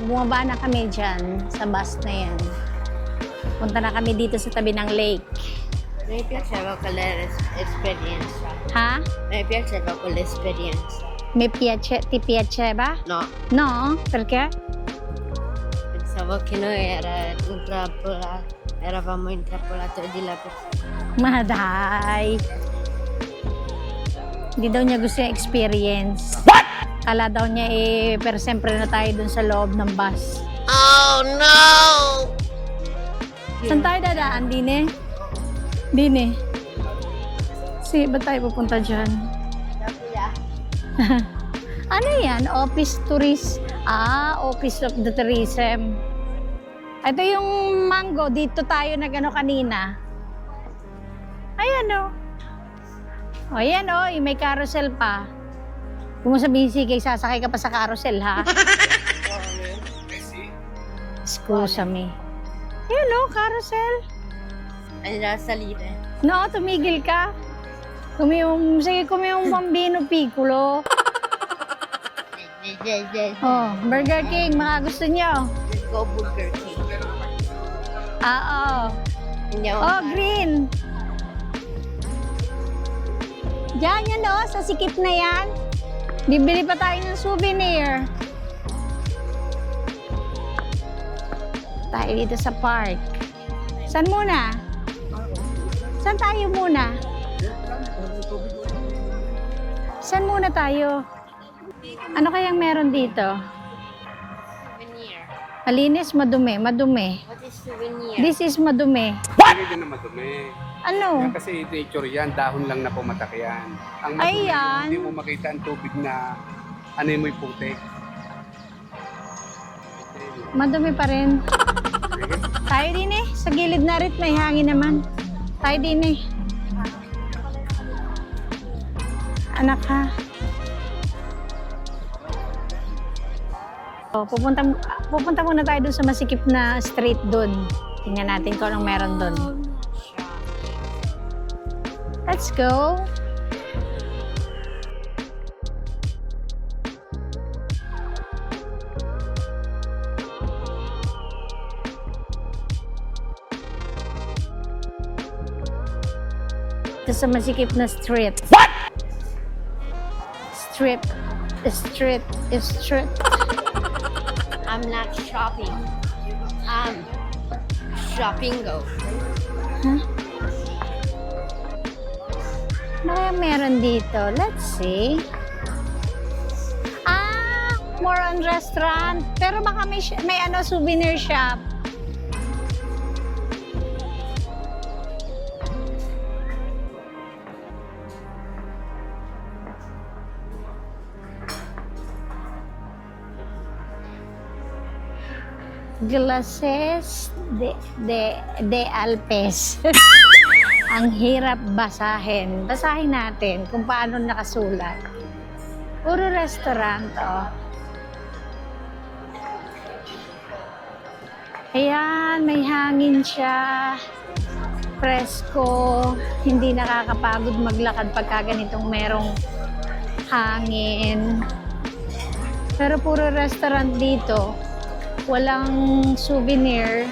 Bumaba na kami dyan sa bus na yan. Punta na kami dito sa tabi ng lake. Mi piaceva quell'esperienza. Ha? Mi piaceva quell'esperienza. Ti piaceva? No, No? Perché? pensavo che noi eravamo intrappolati di là per... Maday. Hindi daw niya gusto yung experience. What? Kala daw niya pero siyempre na tayo dun sa loob ng bus. Oh no! Saan tayo dadaan? Dine? Dine? Ba't tayo pupunta dyan? Ano yan? Office Tourist. Office of the Tourism. Ito yung mango. Dito tayo nag-ano kanina. Ayan o. Ayan o. May carousel pa. Kung mo sabihin, sige, sasakay ka pa sa carousel, ha? Excuse me. Ayan o, carousel. Andiamo a salire. No, tumigil ka. Sige, yung bambino piccolo. Oh, Burger King, mga gusto nyo. Let's go Burger King. Oo. Andiamo Oh, green. Diyan yan o, sa sikip na yan. Bibili pa tayo ng souvenir. Tayo dito sa park. Saan muna? Saan tayo muna? Saan muna tayo? Ano kayang meron dito? Souvenir. Malinis, madumi, madumi. What is souvenir? This is madumi. Hindi din na madumi. Ano? Yan kasi nature yan, dahon lang na pumatak yan. Ang madumi, Ayan. hindi mo makita ang tubig na ano yung may putik. Madumi pa rin. Tayo din eh. Sa gilid na rin, may hangin naman. Tayo din eh. Anak ha. Oh, pupunta muna tayo dun sa masikip na street dun. Tingnan natin kung anong meron dun. Let's go. Ito sa masikip na street. What? Street. I'm not shopping. I'm shoppingo. Huh? Ano kaya meron dito? Let's see. More on restaurant. Pero baka may ano, souvenir shop. Glases de Alpes. Ang hirap basahin. Basahin natin kung paano nakasulat. Puro restaurant, oh. Ayan, may hangin siya. Presko. Hindi nakakapagod maglakad pagka ganitong merong hangin. Pero puro restaurant dito. Walang souvenir.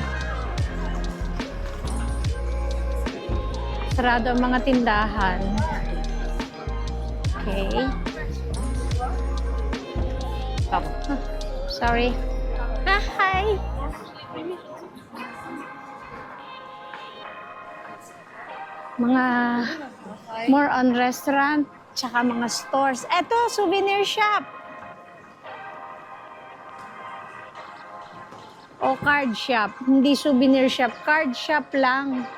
Sarado ang mga tindahan. Okay. Come. Sorry. Ah, hi! Mga more on restaurant, tsaka mga stores. Eto, souvenir shop. O card shop. Hindi souvenir shop. Card shop lang.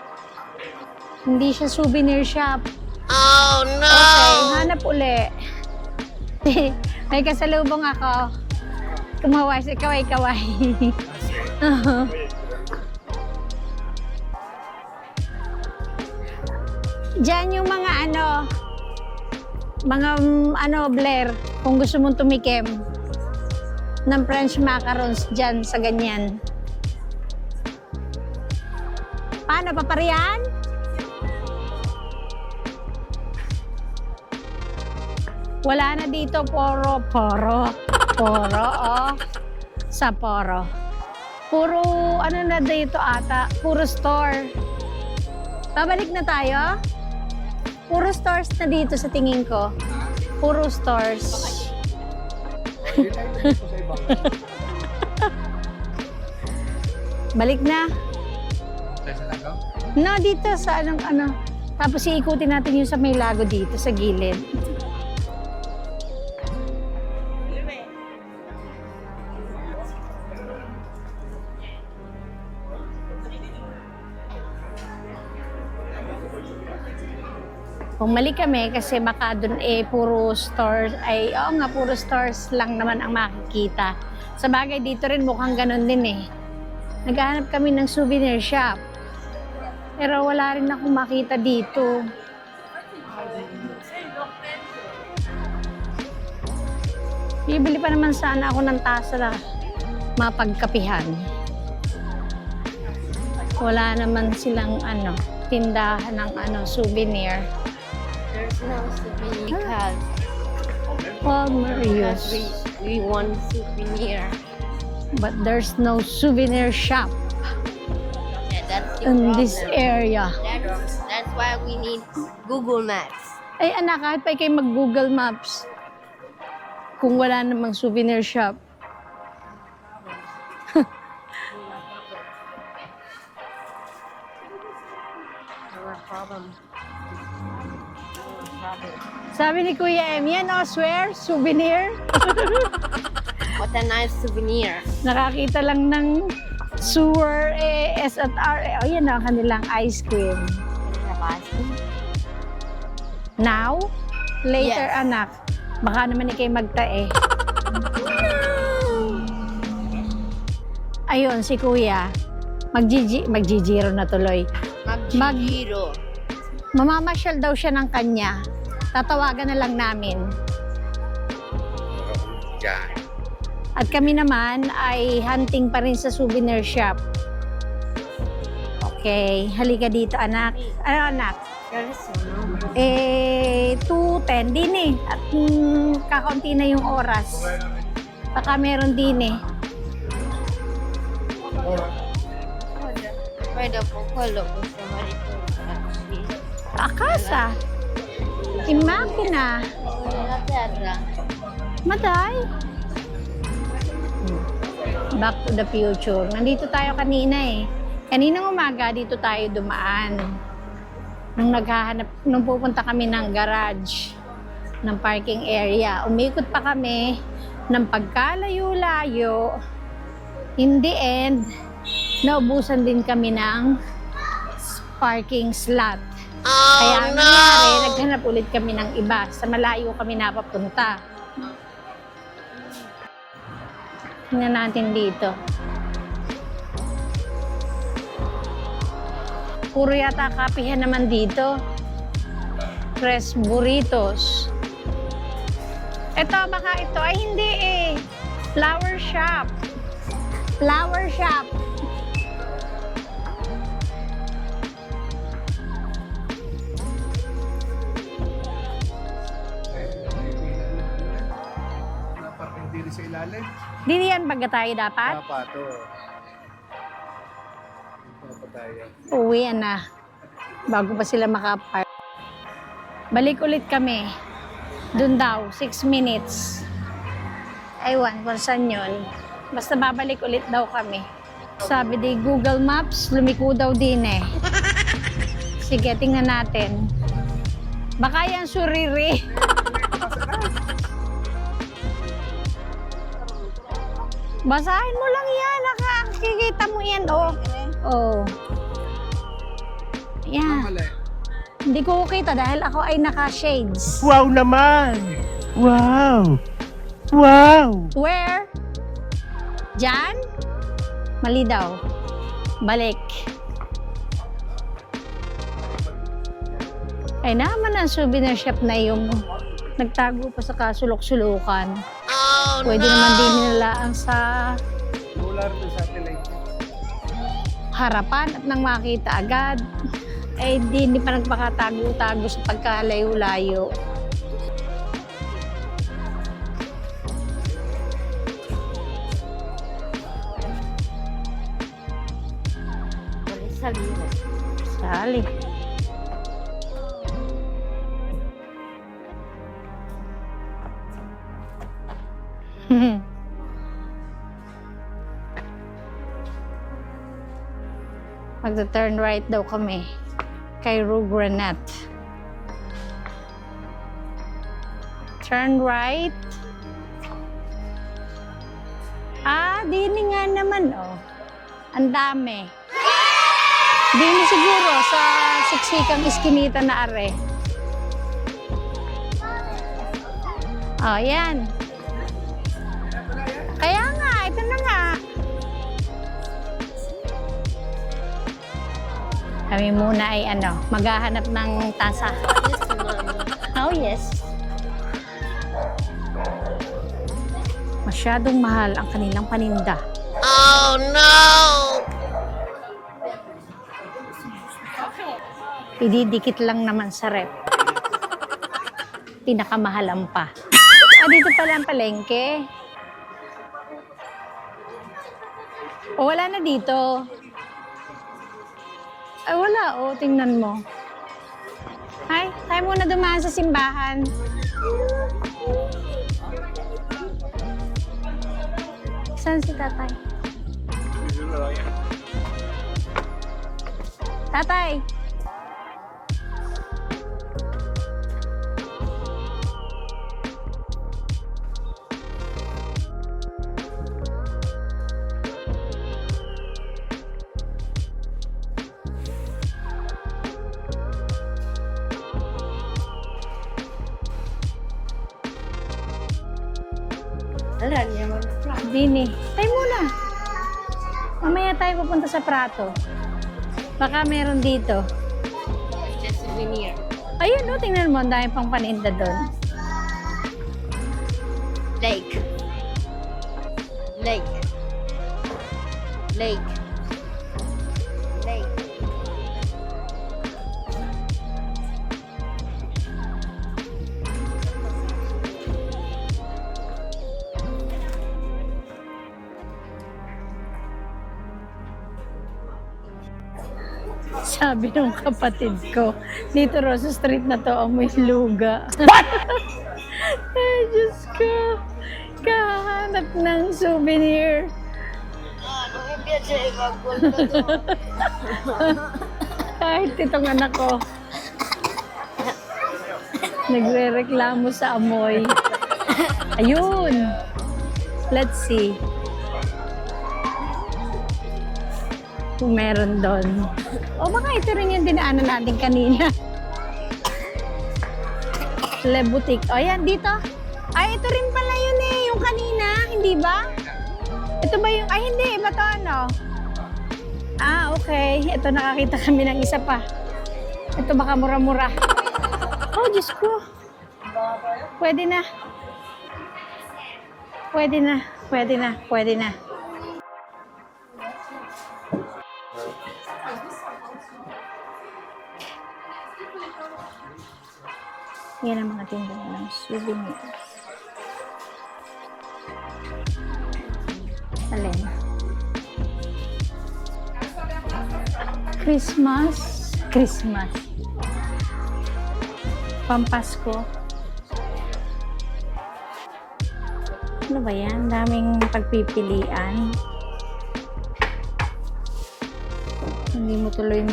Hindi siya souvenir shop. Oh no! Okay, hanap uli. May kasalubong ako. Kumaway si kaway-kaway. Diyan yung mga Blair, kung gusto mong tumikim ng French macarons dyan sa ganyan. Paano, paparihan? Wala na dito, poro, oh. Sa poro. Puro, ano na dito ata, puro store. Babalik na tayo? Puro stores na dito sa tingin ko. Puro stores. Hindi tayo dito sa ibang. Balik na. Tayo sa Langaw? No, dito sa ano. Tapos iikutin natin yung sa may lago dito, sa gilid. Bumalik kami kasi baka dun puro stores, puro stores lang naman ang makikita. Sa bagay dito rin mukhang ganun din eh. Naghahanap kami ng souvenir shop. Pero wala rin akong makita dito. Bibili pa naman sana ako ng tasa na mapagkapihan. Wala naman silang tindahan ng souvenir. There's no souvenir because Palmerius. we want souvenir. But there's no souvenir shop Yeah, that's the in problem. this area. That's why we need Google Maps. Ay anak, kahit pa kayo mag-Google Maps, kung wala namang souvenir shop. No problem. Sabi ni Kuya M, yan swear, souvenir. What a nice souvenir. Nakakita lang ng sewer, S&R. Yan ang kanilang ice cream. Now? Later, Yes. anak. Baka naman kayo magtae. Ayun, si Kuya. Magjijiro na tuloy. Mag-giro. Mamamasyal daw siya ng kanya. Tatawagan na lang namin. Yan. At kami naman ay hunting pa rin sa souvenir shop. Okay, halika dito anak. Ano anak? 2:10 din eh. At kakaunti na yung oras. Baka meron din eh. Pwede po kolo po sa marito. Akasa. Imakina. Wala terra. Maday. Back to the future. Nandito tayo kanina eh. Kaninang umaga dito tayo dumaan. Nung pupunta kami ng garage, ng parking area, umikot pa kami ng pagkalayo-layo. In the end, naubusan din kami ng parking slot. Kaya ang nangyari, naghanap ulit kami ng iba. Sa malayo kami napapunta. Tingnan natin dito. Puro yata kapihan naman dito. Tres burritos. Ito, baka ito. Ay, hindi eh. Flower shop. Flower shop. Naparking diri sa ilalim. Dito yan baga tayo dapat? Dapat, oo. Dapat tayo. Uwi na. bago pa sila makapark. Balik ulit kami. Doon daw, 6 minutes. Aywan kung saan yun. Basta babalik ulit daw kami. Sabi di Google Maps, lumiko daw din eh. Sige, tingnan natin. Baka yan suriri. Basahin mo lang yan. Nakakikita mo yan, oh. Oh. Yan. Hindi ko kita dahil ako ay naka-shades. Wow naman! Wow! Wow! Where? Diyan? Mali daw. Balik. Ay naman ang souvenir shop na yung nagtago pa sa kasulok-sulukan. Oh, pwede naman din nilalaan sa Lular ng satellite. harapan at nang makita agad. Ay hindi pa nagpakatago-tago sa pagkalayo-layo. Sali. Magta-turn right daw kami kay Rue Granat. Turn right. Dini nga naman, oh. Ang dami. Dini siguro sa siksikang iskinita na are. Oh, yan. Kaya nga, ito na nga. Kami muna ay maghahanap ng tasa. Oh, yes. Masyadong mahal ang kanilang paninda. Oh no! Ididikit lang naman sa rep. Pinakamahalan pa. Dito pala ang palengke. O, wala na dito. Ay, wala. O, tingnan mo. Ay, tayo muna dumaan sa simbahan. Saan si tatay? Tatay! Dini. Tayo muna. Mamaya tayo pupunta sa Prato. Baka meron dito. Just souvenir. Ayun, no, tingnan mo. Ang dami pang paninda doon. Lake. Lake. Lake. Lake. Sabi ng kapatid ko, dito raw sa street na to, amoy luga. What? Ay, Diyos ko. Kahanap ng souvenir. Kahit itong anak ko, nagre-reklamo sa amoy. Ayun. Let's see. Kung meron doon. O baka ito rin yung dinaanan natin kanina. Le Boutique. O yan, dito. Ay, ito rin pala yun eh. Yung kanina, hindi ba? Ito ba yung... Ay, hindi. Iba to ano? Okay. Ito, nakakita kami ng isa pa. Ito baka mura-mura. Oh, Diyos ko. Pwede na. Pwede na. Pwede na. Pwede na. Yan ang mga tindahan ng souvenir. Alin? Christmas. Christmas. Pampasko. Ano ba yan? Daming pagpipilian. Hindi mo tuloy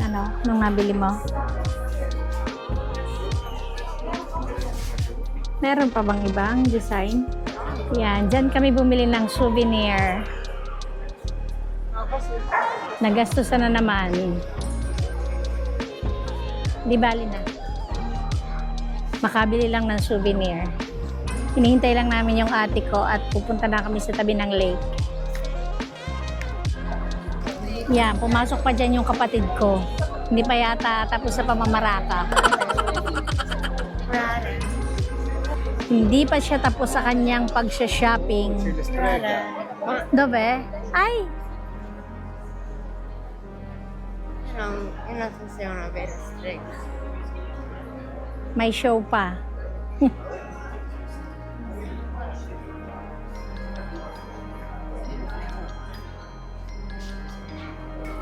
Ano? Nung nabili mo? Meron pa bang ibang design? Yan. Diyan kami bumili ng souvenir. Nagastusan na naman. Di bali na. Makabili lang ng souvenir. Hinihintay lang namin yung ate ko at pupunta na kami sa tabi ng lake. Yan, pumasok pa dyan yung kapatid ko. Hindi pa yata tapos sa pamamaraka. Hindi pa siya tapos sa kanyang pag-shopping. Dobe? Ay! Una funziona per strega. May show pa.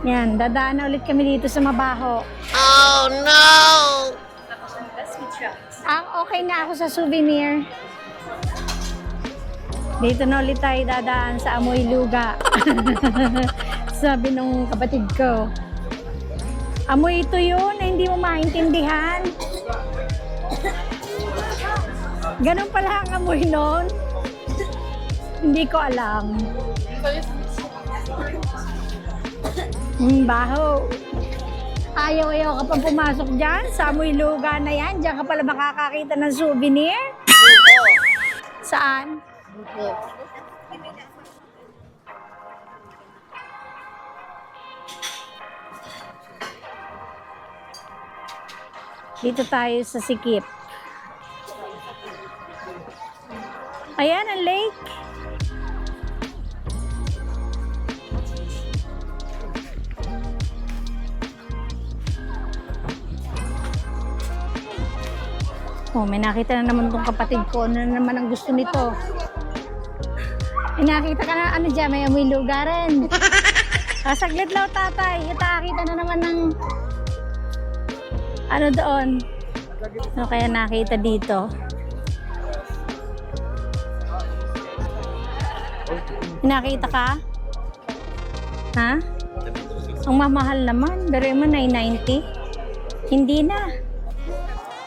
Yan, dadaan na ulit kami dito sa Mabaho. Oh no! Ang okay na ako sa souvenir. Dito na ulit tayo dadaan sa Amoy Luga. Sabi nung kapatid ko. Amoy ito yun na hindi mo maintindihan. Ganun pala ang amoy nun. Hindi ko alam. Baho. Ayaw-ayaw ka pa pumasok dyan sa Amoy Luga na yan. Diyan ka pala makakakita ng souvenir. Saan? Dito tayo sa Sikip. Ayan ang lake. Oh, may nakita na naman tong kapatid ko. Ano na naman ang gusto nito? May nakita ka na, ano dyan, may Amoy Luga rin. Saglit lang, tatay. Nakita na naman ng ano doon. Ano kaya nakita dito? Nakita ka? Ha? Ang mamahal naman. Pero mo 990. Hindi na.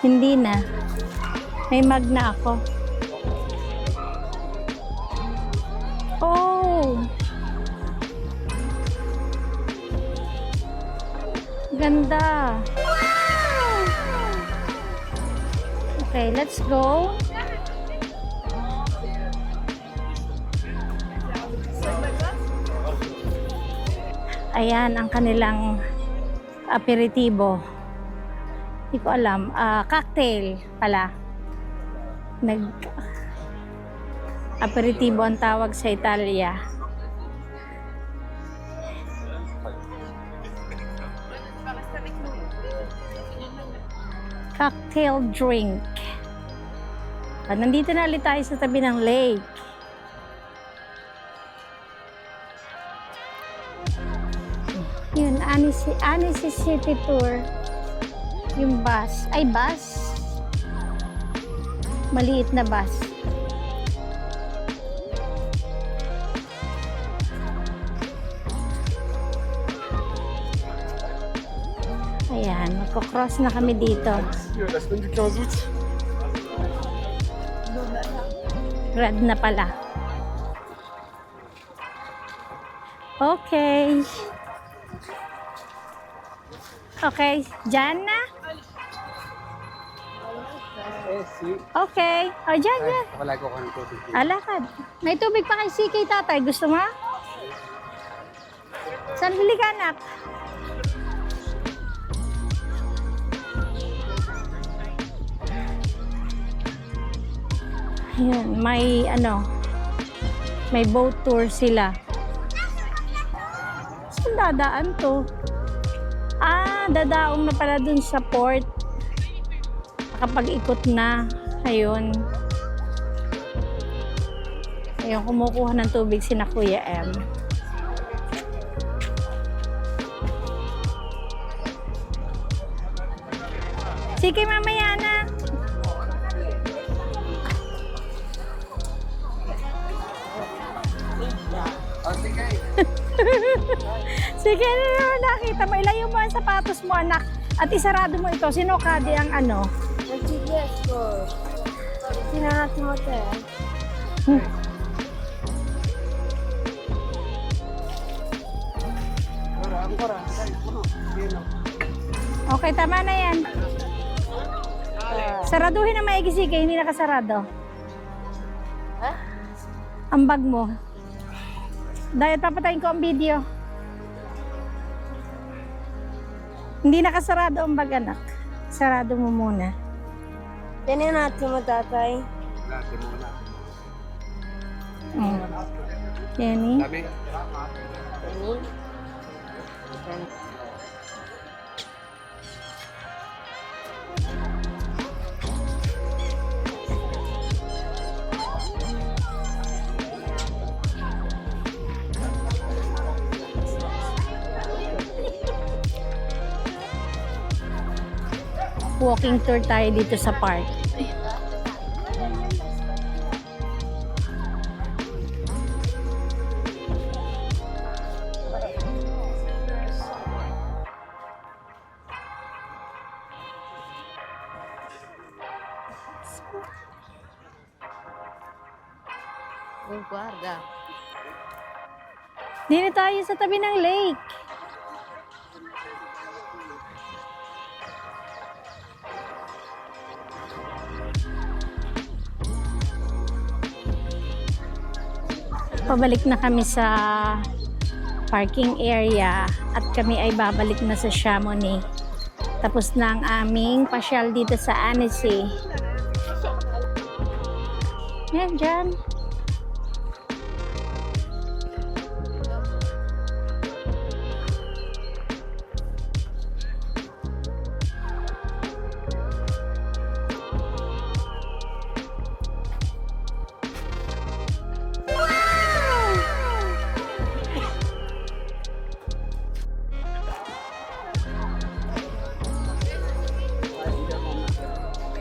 Hindi na. May mag na ako. Oh! Ganda. Okay, let's go. Ayan ang kanilang aperitibo. Hindi ko alam. Cocktail pala. Aperitibo ang tawag sa Italia. Cocktail drink. At nandito na ulit tayo sa tabi ng lake. Yun, Annecy City Tour. Yung bus. Ay, bus. Maliit na bus. Ayan, magkocross na kami dito. Red na pala. Okay. Okay, dyan na? Okay. O, dyan, dyan. Palagi ko ng tubig. Alakad. May tubig pa kay CK, tatay. Gusto mo? Saan bili ka, anak? Ayan, may may boat tour sila. Saan dadaan to? Dadaong na pala dun sa port. Kapag ikot na. Ayun. Ayun, kumukuha ng tubig si na Kuya M. Sige, mamaya na. Sige na, nakita mo. Ilayo mo ang sapatos mo, anak. At isarado mo ito. Sinokadi ang ano. Okay, tama na yan. Saraduhin na maigi, sige. Hindi nakasarado. Ang bag mo. Dahil papatayin ko ang video. Hindi nakasarado ang bag, anak. Sarado mo muna. Yan natin mo, tatay. Natin muna. Jenny. Sabi? Walking tour tayo dito sa park. Oh, guarda. Dito tayo sa tabi ng lake. Pabalik na kami sa parking area at kami ay babalik na sa Chamonix. Tapos na ang aming pasyal dito sa Annecy. Yan, dyan.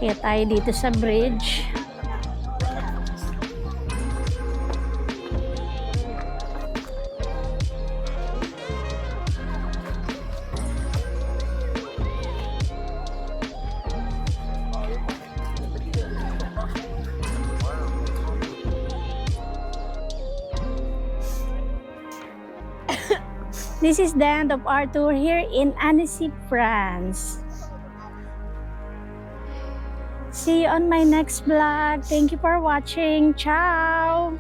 Kaya tayo dito sa bridge. This is the end of our tour here in Annecy, France. See you on my next vlog. Thank you for watching. Ciao!